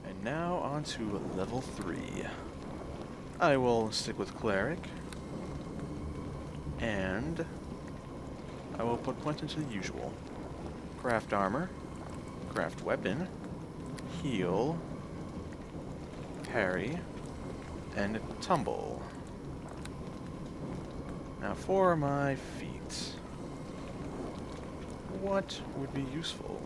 And now on to level 3. I will stick with Cleric. And I will put points into the usual. Craft armor, craft weapon, heal, parry, and tumble. Now for my feet. What would be useful?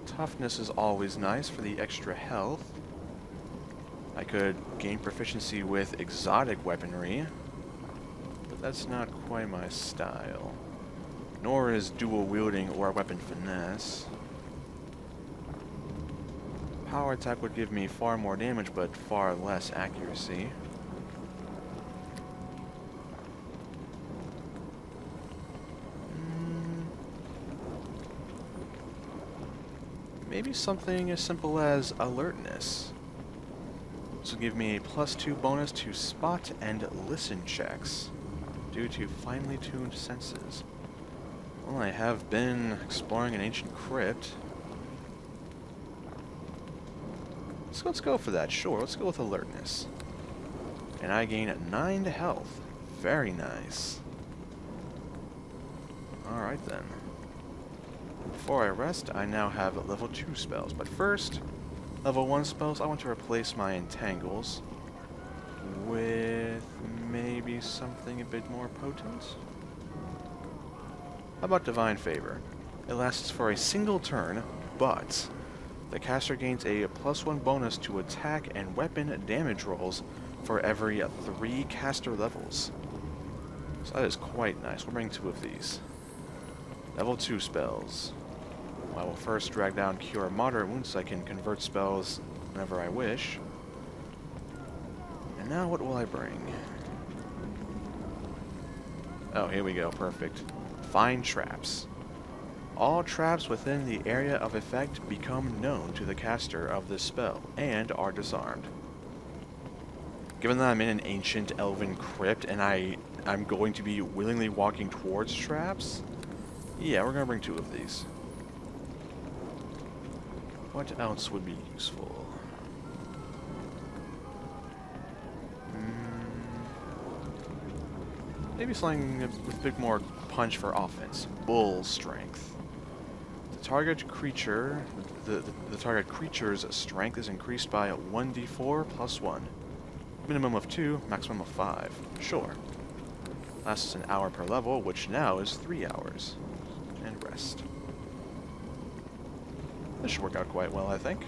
Toughness is always nice for the extra health. I could gain proficiency with exotic weaponry, but that's not quite my style. Nor is dual wielding or weapon finesse. Power attack would give me far more damage, but far less accuracy. Maybe something as simple as alertness. This will give me a +2 bonus to spot and listen checks due to finely tuned senses. Well, I have been exploring an ancient crypt. So let's go for that, sure. Let's go with alertness. And I gain 9 health. Very nice. Alright then. Before I rest, I now have level 2 spells. But first, level 1 spells, I want to replace my entangles with maybe something a bit more potent. How about Divine Favor? It lasts for a single turn, but the caster gains a +1 bonus to attack and weapon damage rolls for every 3 caster levels. So that is quite nice. We'll bring 2 of these. Level 2 spells. I will first drag down Cure Moderate Wounds so I can convert spells whenever I wish. And now what will I bring? Oh, here we go. Perfect. Find Traps. All traps within the area of effect become known to the caster of this spell and are disarmed. Given that I'm in an ancient elven crypt and I'm going to be willingly walking towards traps, yeah, we're going to bring 2 of these. What else would be useful? Maybe something with a bit more punch for offense. Bull Strength. The target creature, the target creature's strength is increased by 1d4 + 1. Minimum of 2, maximum of 5. Sure. Lasts an hour per level, which now is 3 hours. And rest. This should work out quite well, I think.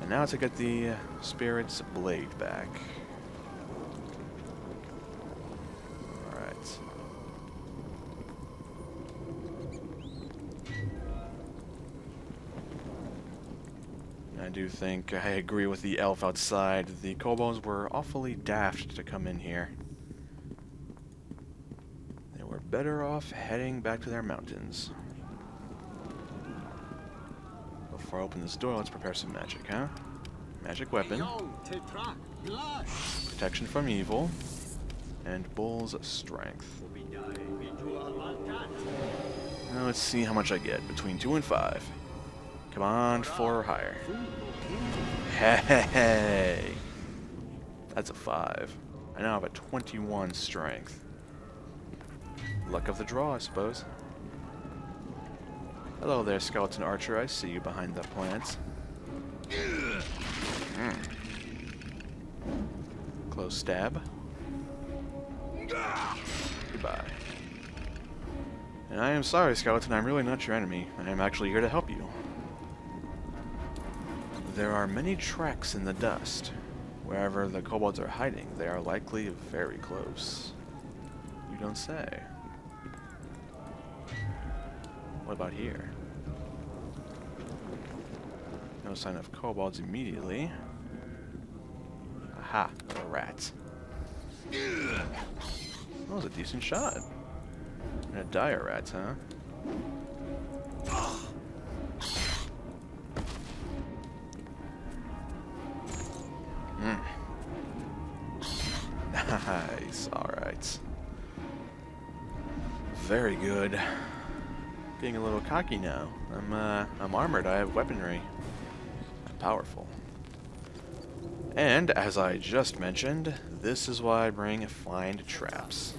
And now to get the Spirit's Blade back. Alright. I do think I agree with the elf outside. The kobolds were awfully daft to come in here. They were better off heading back to their mountains. Before I open this door, let's prepare some magic, huh? Magic weapon. Protection from evil. And Bull's Strength. Now let's see how much I get. Between 2 and 5. Come on, 4 or higher. Hey! That's a 5. I now have a 21 strength. Luck of the draw, I suppose. Hello there, skeleton archer. I see you behind the plants. Close stab. Goodbye. And I am sorry, skeleton. I'm really not your enemy. I am actually here to help you. There are many tracks in the dust. Wherever the kobolds are hiding, they are likely very close. You don't say. What about here? No sign of kobolds immediately. Aha, a rat. That was a decent shot. And a dire rat, huh? Nice, alright. Very good. Getting a little cocky now. I'm armored, I have weaponry. I'm powerful. And, as I just mentioned, this is why I bring find traps.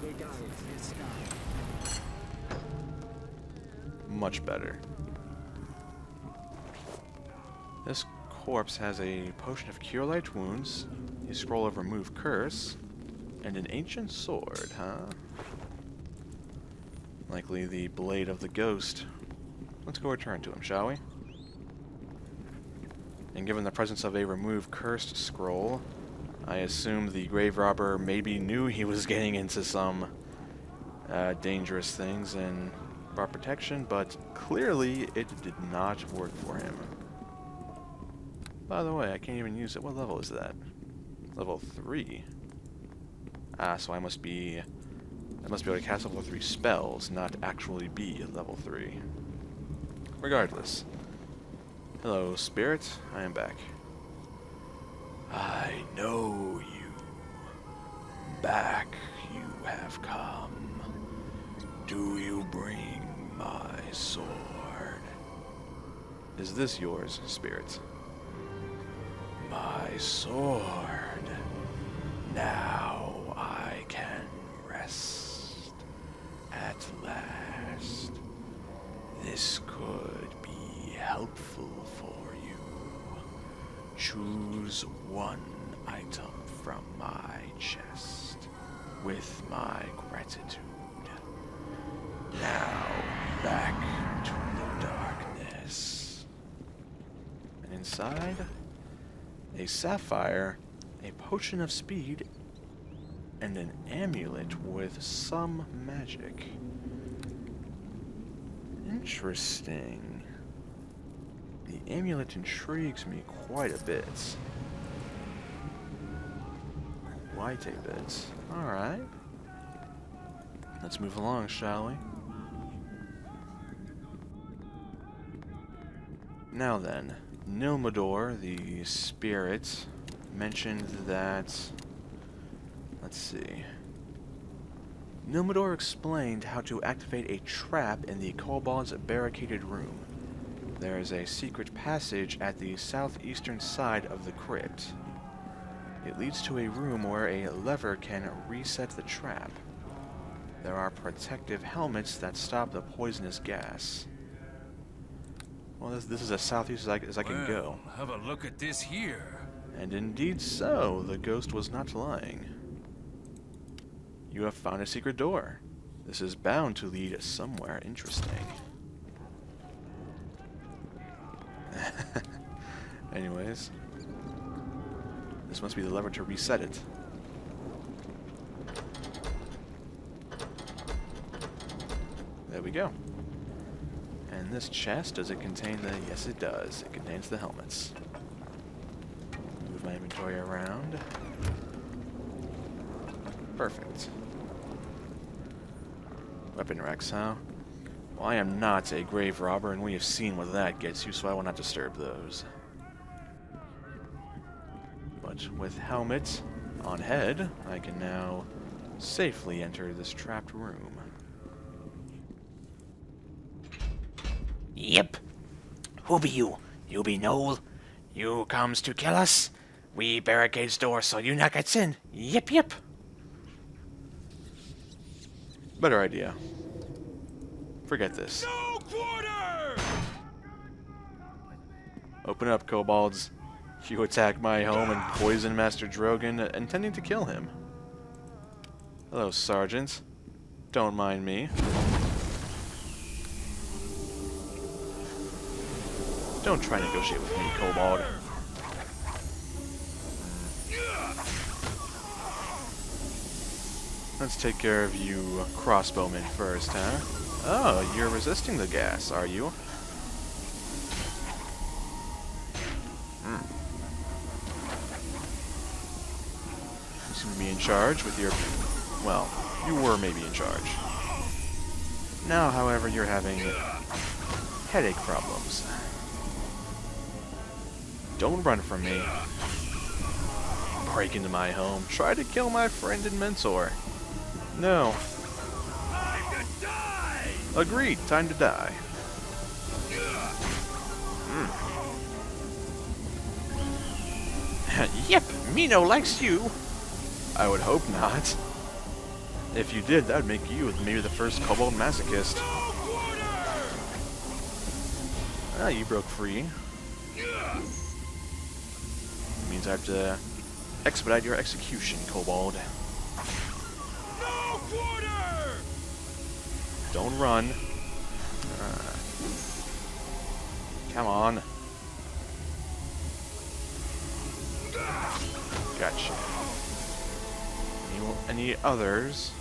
Much better. This corpse has a potion of cure light wounds, a scroll of remove curse, and an ancient sword, huh? Likely the blade of the ghost. Let's go return to him, shall we? And given the presence of a remove cursed scroll, I assume the grave robber maybe knew he was getting into some dangerous things and brought protection, but clearly it did not work for him. By the way, I can't even use it. What level is that? Level 3. Ah, so I must be able to cast level 3 spells, not actually be at level 3. Regardless. Hello, spirit. I am back. I know you. Back you have come. Do you bring my sword? Is this yours, spirit? My sword. Now I can rest. At last. This could be helpful for you. Choose one item from my chest with my gratitude. Now back to the darkness. And inside, a sapphire, a potion of speed, and an amulet with some magic. Interesting. The amulet intrigues me quite a bit. Quite a bit. Alright. Let's move along, shall we? Now then, Nilmador, the spirit, mentioned that... Let's see. Nilmador explained how to activate a trap in the kobold's barricaded room. There is a secret passage at the southeastern side of the crypt. It leads to a room where a lever can reset the trap. There are protective helmets that stop the poisonous gas. Well, this is as southeast as I can go. Have a look at this here. And indeed so, the ghost was not lying. You have found a secret door. This is bound to lead somewhere interesting. Anyways. This must be the lever to reset it. There we go. And this chest, does it contain the... Yes, it does. It contains the helmets. Move my inventory around. Perfect. Weapon racks, huh? Well, I am not a grave robber, and we have seen what that gets you, so I will not disturb those. But with helmet on head, I can now safely enter this trapped room. Yep. Who be you? You be Noel? You comes to kill us? We barricades door so you not gets in. Yep. Better idea. Forget this. No quarter! Open up, kobolds. You attack my home and poison Master Drogon, intending to kill him. Hello, Sergeant. Don't mind me. Don't try to negotiate with me, kobold. Let's take care of you crossbowmen first, huh? Oh, you're resisting the gas, are you? You seem be in charge with your... Well, you were maybe in charge. Now, however, you're having headache problems. Don't run from me. Break into my home. Try to kill my friend and mentor. No. Time to die! Agreed. Time to die. Yep, Mino likes you. I would hope not. If you did, that would make you maybe the first kobold masochist. Ah, you broke free. Means I have to expedite your execution, kobold. No quarter! Don't run. Come on. Gotcha. Any others?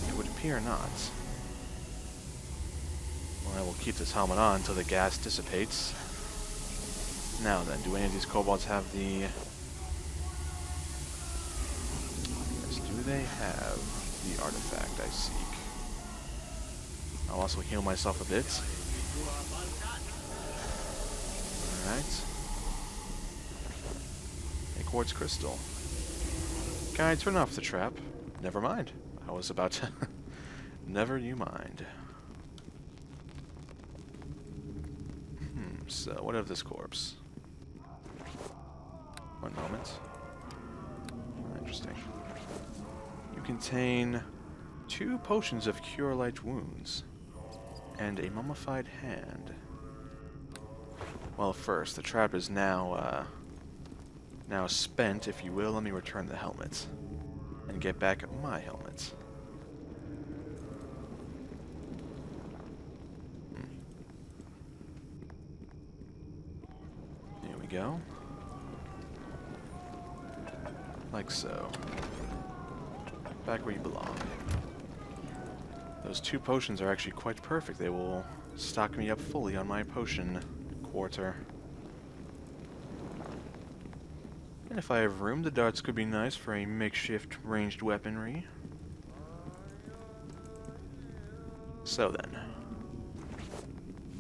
It would appear not. Well, I will keep this helmet on until the gas dissipates. Now then, do any of these kobolds have the... Yes, do they have the artifact I seek? I'll also heal myself a bit. Alright. A quartz crystal. Can I turn off the trap? Never mind. I was about to... Never you mind. So, what of this corpse? One moment. Interesting. You contain 2 potions of cure light wounds and a mummified hand. Well, first, the trap is now spent, if you will. Let me return the helmet and get back my helmet. Here we go. Like so. Back where you belong. Those 2 potions are actually quite perfect. They will stock me up fully on my potion quarter. And if I have room, the darts could be nice for a makeshift ranged weaponry. So then,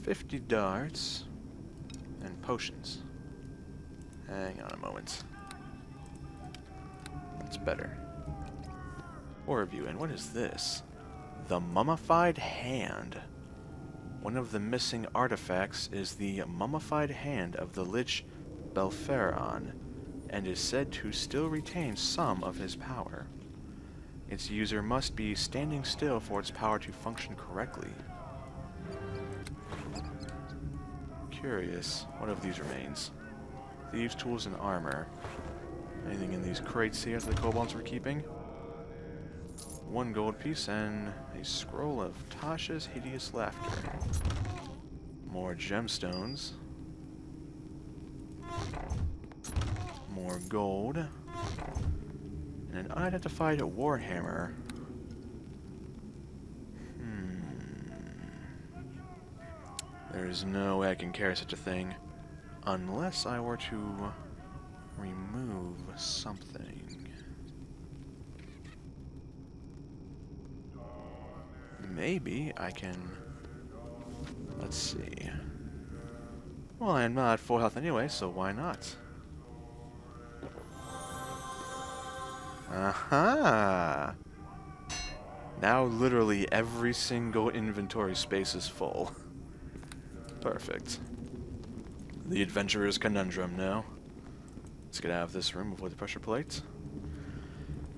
50 darts and potions. Hang on a moment. That's better. Or review, and what is this? The mummified hand. One of the missing artifacts is the mummified hand of the Lich Belferon, and is said to still retain some of his power. Its user must be standing still for its power to function correctly. Curious, what of these remains? Thieves' tools and armor. Anything in these crates here that the kobolds were keeping? 1 gold piece and a scroll of Tasha's hideous laughter. More gemstones. More gold. And an unidentified warhammer. There's no way I can carry such a thing unless I were to remove something. Maybe I can... Let's see. Well, I am not at full health anyway, so why not? Aha! Now literally every single inventory space is full. Perfect. The adventurer's conundrum now. Let's get out of this room, avoid the pressure plate.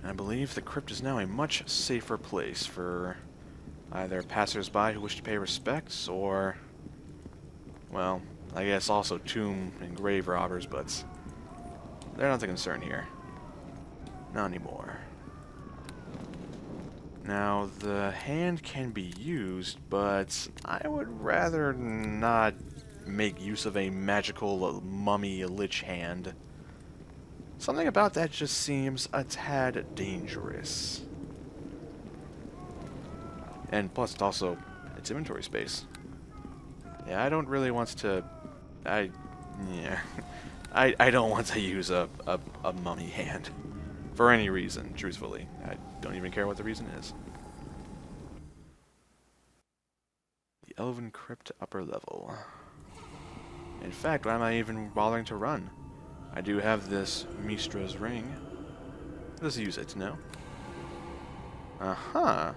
And I believe the crypt is now a much safer place for either passers-by who wish to pay respects, or, well, I guess also tomb and grave robbers, but they're not the concern here. Not anymore. Now, the hand can be used, but I would rather not make use of a magical mummy lich hand. Something about that just seems a tad dangerous. And plus, it's inventory space. Yeah, I don't really want to... I I don't want to use a mummy hand. For any reason, truthfully. I don't even care what the reason is. The Elven Crypt upper level. In fact, why am I even bothering to run? I do have this Mistra's ring. Let's use it, no? Uh-huh.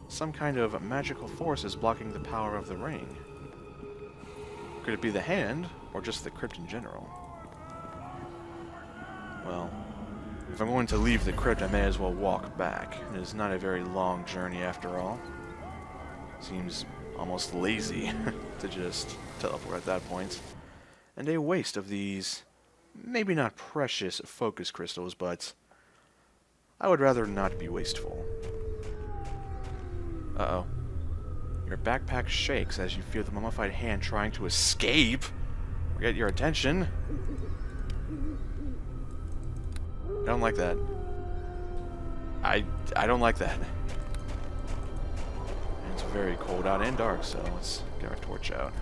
Some kind of magical force is blocking the power of the ring. Could it be the hand, or just the crypt in general? Well, if I'm going to leave the crypt, I may as well walk back. It is not a very long journey after all. Seems almost lazy to just teleport at that point. And a waste of these, maybe not precious focus crystals, but I would rather not be wasteful. Uh-oh. Your backpack shakes as you feel the mummified hand trying to escape. Get your attention. I don't like that. I don't like that. And it's very cold out and dark, so let's get our torch out.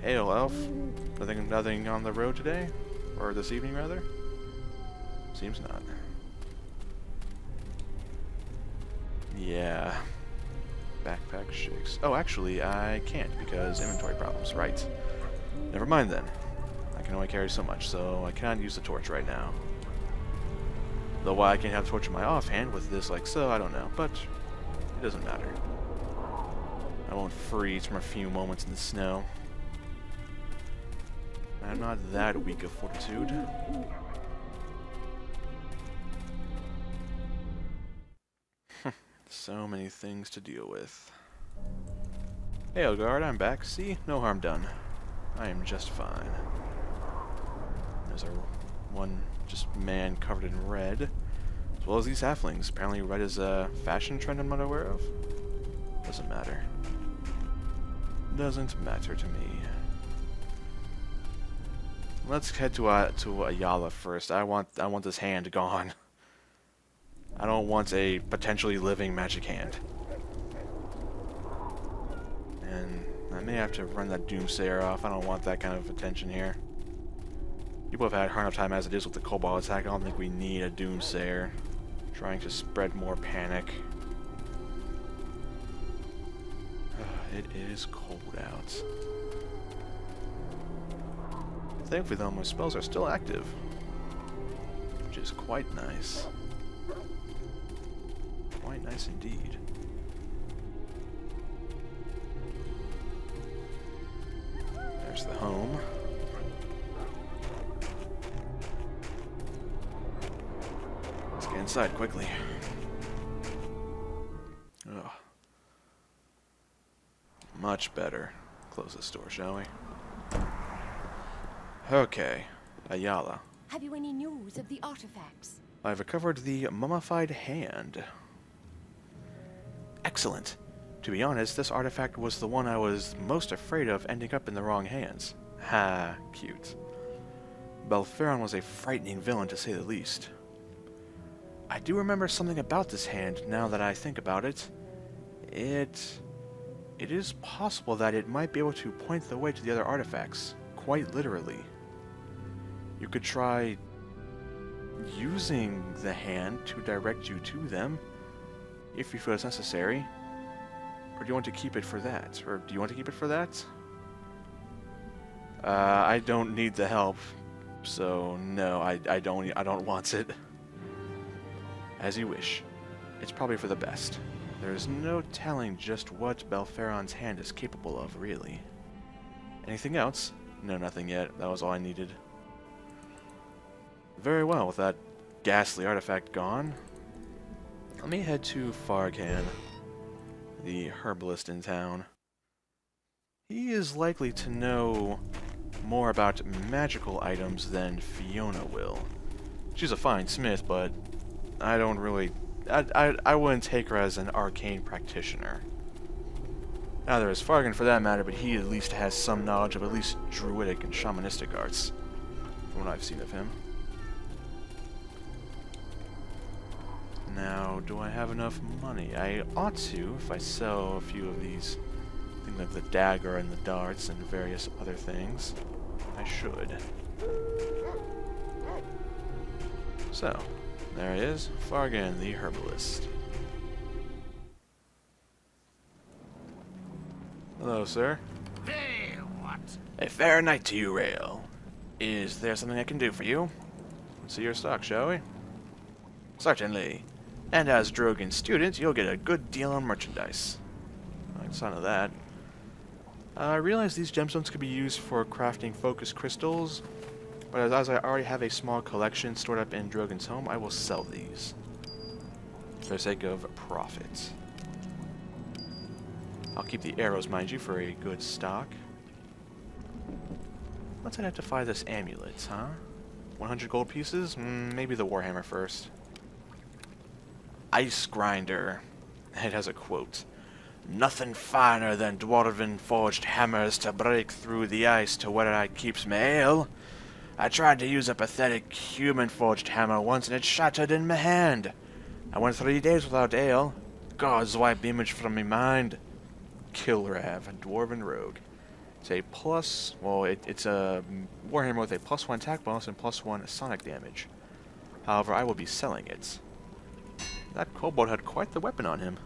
Hail, elf. Nothing on the road today? Or this evening, rather? Seems not. Yeah. Backpack shakes. Oh, actually, I can't because inventory problems. Right. Never mind then. I can only carry so much, so I cannot use the torch right now. Though why I can't have the torch in my offhand with this like so, I don't know. But it doesn't matter. I won't freeze from a few moments in the snow. I'm not that weak of fortitude. So many things to deal with. Hey, Elgard, I'm back. See? No harm done. I am just fine. There's one just man covered in red, as well as these halflings. Apparently red is a fashion trend I'm not aware of. Doesn't matter. Doesn't matter to me. Let's head to Ayala first. I want this hand gone. I don't want a potentially living magic hand. And I may have to run that Doomsayer off. I don't want that kind of attention here. People have had a hard enough time as it is with the Cobalt attack. I don't think we need a Doomsayer trying to spread more panic. It is cold out. Thankfully though, my spells are still active, which is quite nice. Quite nice indeed. There's the home. Let's get inside quickly. Ugh. Much better. Close this door, shall we? Okay, Ayala. Have you any news of the artifacts? I've recovered the mummified hand. Excellent. To be honest, this artifact was the one I was most afraid of ending up in the wrong hands. Ha, cute. Belferon was a frightening villain to say the least. I do remember something about this hand now that I think about it. It is possible that it might be able to point the way to the other artifacts, quite literally. You could try using the hand to direct you to them, if you feel it's necessary. Or do you want to keep it for that? Or do you want to keep it for that? I don't need the help, so no, I don't want it. As you wish. It's probably for the best. There's no telling just what Belferon's hand is capable of, really. Anything else? No, nothing yet. That was all I needed. Very well, with that ghastly artifact gone, let me head to Fargan, the herbalist in town. He is likely to know more about magical items than Fiona will. She's a fine smith, but I don't really... I wouldn't take her as an arcane practitioner. Neither is Fargan for that matter, but he at least has some knowledge of at least druidic and shamanistic arts, from what I've seen of him. Now, do I have enough money? I ought to, if I sell a few of these things like the dagger and the darts and various other things. I should. So, there it is, Fargan the Herbalist. Hello, sir. Hey, what? A fair night to you, Rayle. Is there something I can do for you? Let's see your stock, shall we? Certainly. And as Drogon's student, you'll get a good deal on merchandise. I like the sound of that. I realize these gemstones could be used for crafting focus crystals, but as I already have a small collection stored up in Drogon's home, I will sell these for the sake of profit. I'll keep the arrows, mind you, for a good stock. Let's identify this amulet, huh? 100 gold pieces? Maybe the Warhammer first. Ice Grinder. It has a quote. Nothing finer than dwarven forged hammers to break through the ice to where I keeps me ale. I tried to use a pathetic human forged hammer once and it shattered in my hand. I went 3 days without ale. Gods wipe the image from me mind. Kilrav, Dwarven Rogue. It's a plus, well, it's a Warhammer with a +1 attack bonus and +1 sonic damage. However, I will be selling it. That kobold had quite the weapon on him.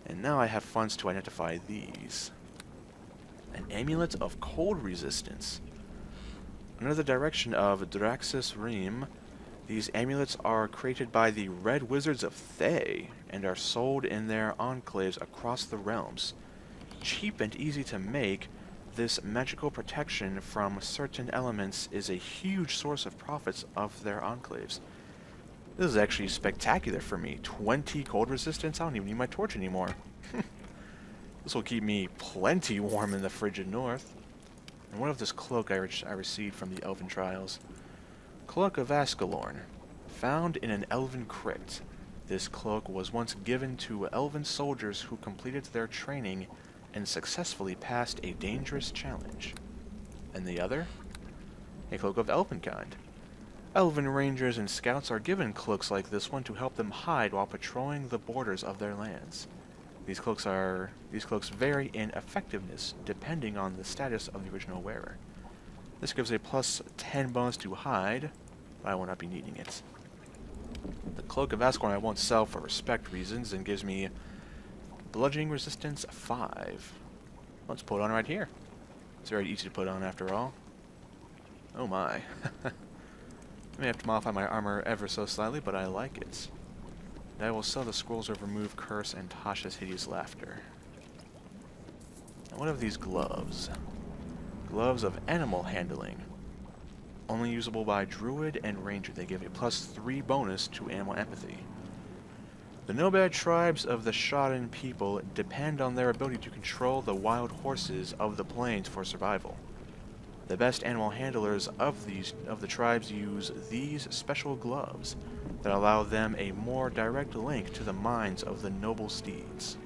And now I have funds to identify these. An amulet of cold resistance. Under the direction of Draxus Reem, these amulets are created by the Red Wizards of Thay and are sold in their enclaves across the realms. Cheap and easy to make, this magical protection from certain elements is a huge source of profits of their enclaves. This is actually spectacular for me. 20 cold resistance? I don't even need my torch anymore. This will keep me plenty warm in the frigid north. And what of this cloak I received from the Elven Trials? Cloak of Ascalorn. Found in an elven crypt. This cloak was once given to elven soldiers who completed their training and successfully passed a dangerous challenge. And the other? A cloak of Elvenkind. Elven rangers and scouts are given cloaks like this one to help them hide while patrolling the borders of their lands. These cloaks vary in effectiveness depending on the status of the original wearer. This gives a +10 bonus to hide, but I will not be needing it. The Cloak of Ascalorn I won't sell for respect reasons and gives me bludgeoning resistance 5. Let's put it on right here. It's very easy to put on after all. Oh my. I may have to modify my armor ever so slightly, but I like it. And I will sell the scrolls of Remove Curse and Tasha's Hideous Laughter. And what of these gloves? Gloves of Animal Handling. Only usable by Druid and Ranger. They give a +3 bonus to Animal Empathy. The nomad tribes of the Shadan people depend on their ability to control the wild horses of the plains for survival. The best animal handlers of the tribes use these special gloves that allow them a more direct link to the minds of the noble steeds.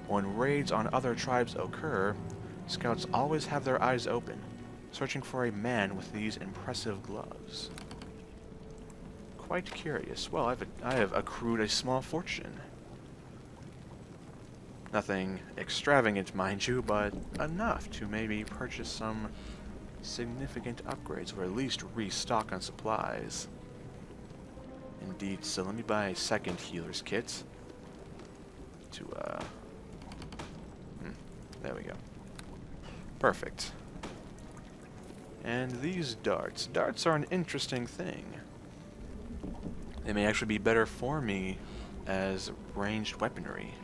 When raids on other tribes occur, scouts always have their eyes open, searching for a man with these impressive gloves. Quite curious. Well, I have accrued a small fortune. Nothing extravagant, mind you, but enough to maybe purchase some significant upgrades, or at least restock on supplies. Indeed, so let me buy a second healer's kit. There we go. Perfect. And these darts. Darts are an interesting thing. They may actually be better for me as ranged weaponry.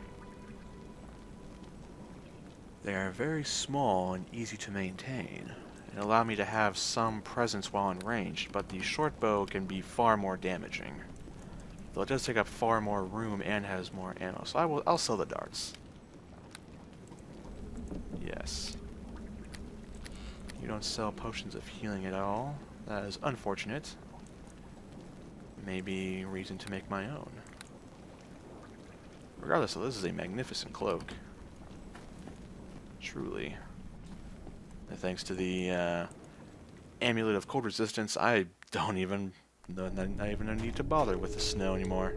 They are very small and easy to maintain, and allow me to have some presence while unranged, but the short bow can be far more damaging. Though it does take up far more room and has more ammo, so I'll sell the darts. Yes. You don't sell potions of healing at all. That is unfortunate. Maybe reason to make my own. Regardless, though, this is a magnificent cloak. Truly. And thanks to the amulet of cold resistance, I don't even not even need to bother with the snow anymore.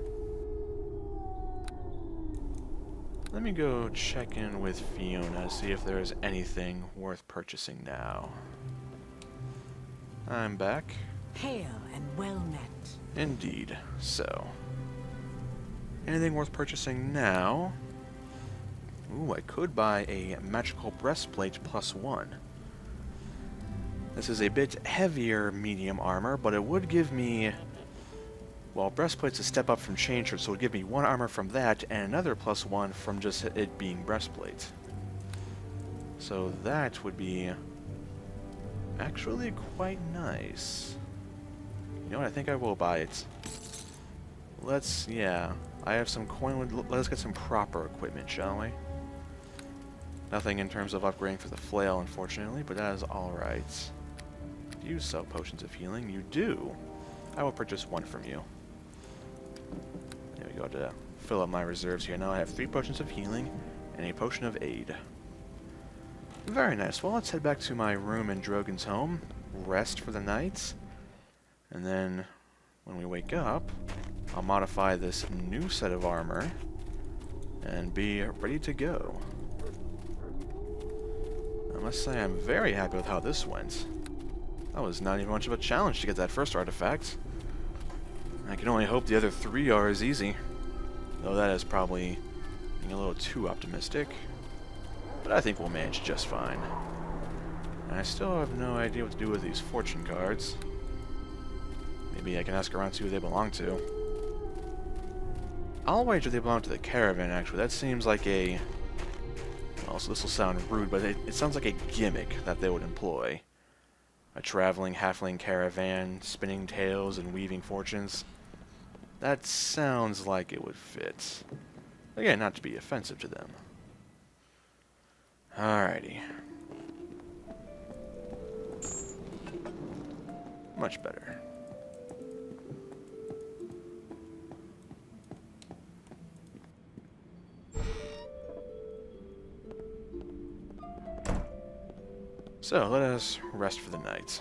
Let me go check in with Fiona, see if there's anything worth purchasing now. I'm back. Hail and well met. Indeed. So, anything worth purchasing now? Ooh, I could buy a magical breastplate +1. This is a bit heavier medium armor, but it would give me... Well, breastplate's a step up from chain shirt, so it would give me 1 armor from that, and another +1 from just it being breastplate. So that would be actually quite nice. You know what, I think I will buy it. Yeah, I have some coin, let's get some proper equipment, shall we? Nothing in terms of upgrading for the flail, unfortunately, but that is alright. Do you sell potions of healing? You do. I will purchase 1 from you. There we go, to fill up my reserves here. Now I have 3 potions of healing and a potion of aid. Very nice. Well, let's head back to my room in Drogon's home, rest for the night, and then when we wake up, I'll modify this new set of armor and be ready to go. I must say I'm very happy with how this went. That was not even much of a challenge to get that first artifact. I can only hope the other 3 are as easy. Though that is probably being a little too optimistic. But I think we'll manage just fine. And I still have no idea what to do with these fortune cards. Maybe I can ask around to see who they belong to. I'll wager they belong to the caravan, actually. That seems like a... Well, so this will sound rude, but it sounds like a gimmick that they would employ. A traveling halfling caravan, spinning tales and weaving fortunes. That sounds like it would fit. Again, not to be offensive to them. Alrighty. Much better. So, let us rest for the night.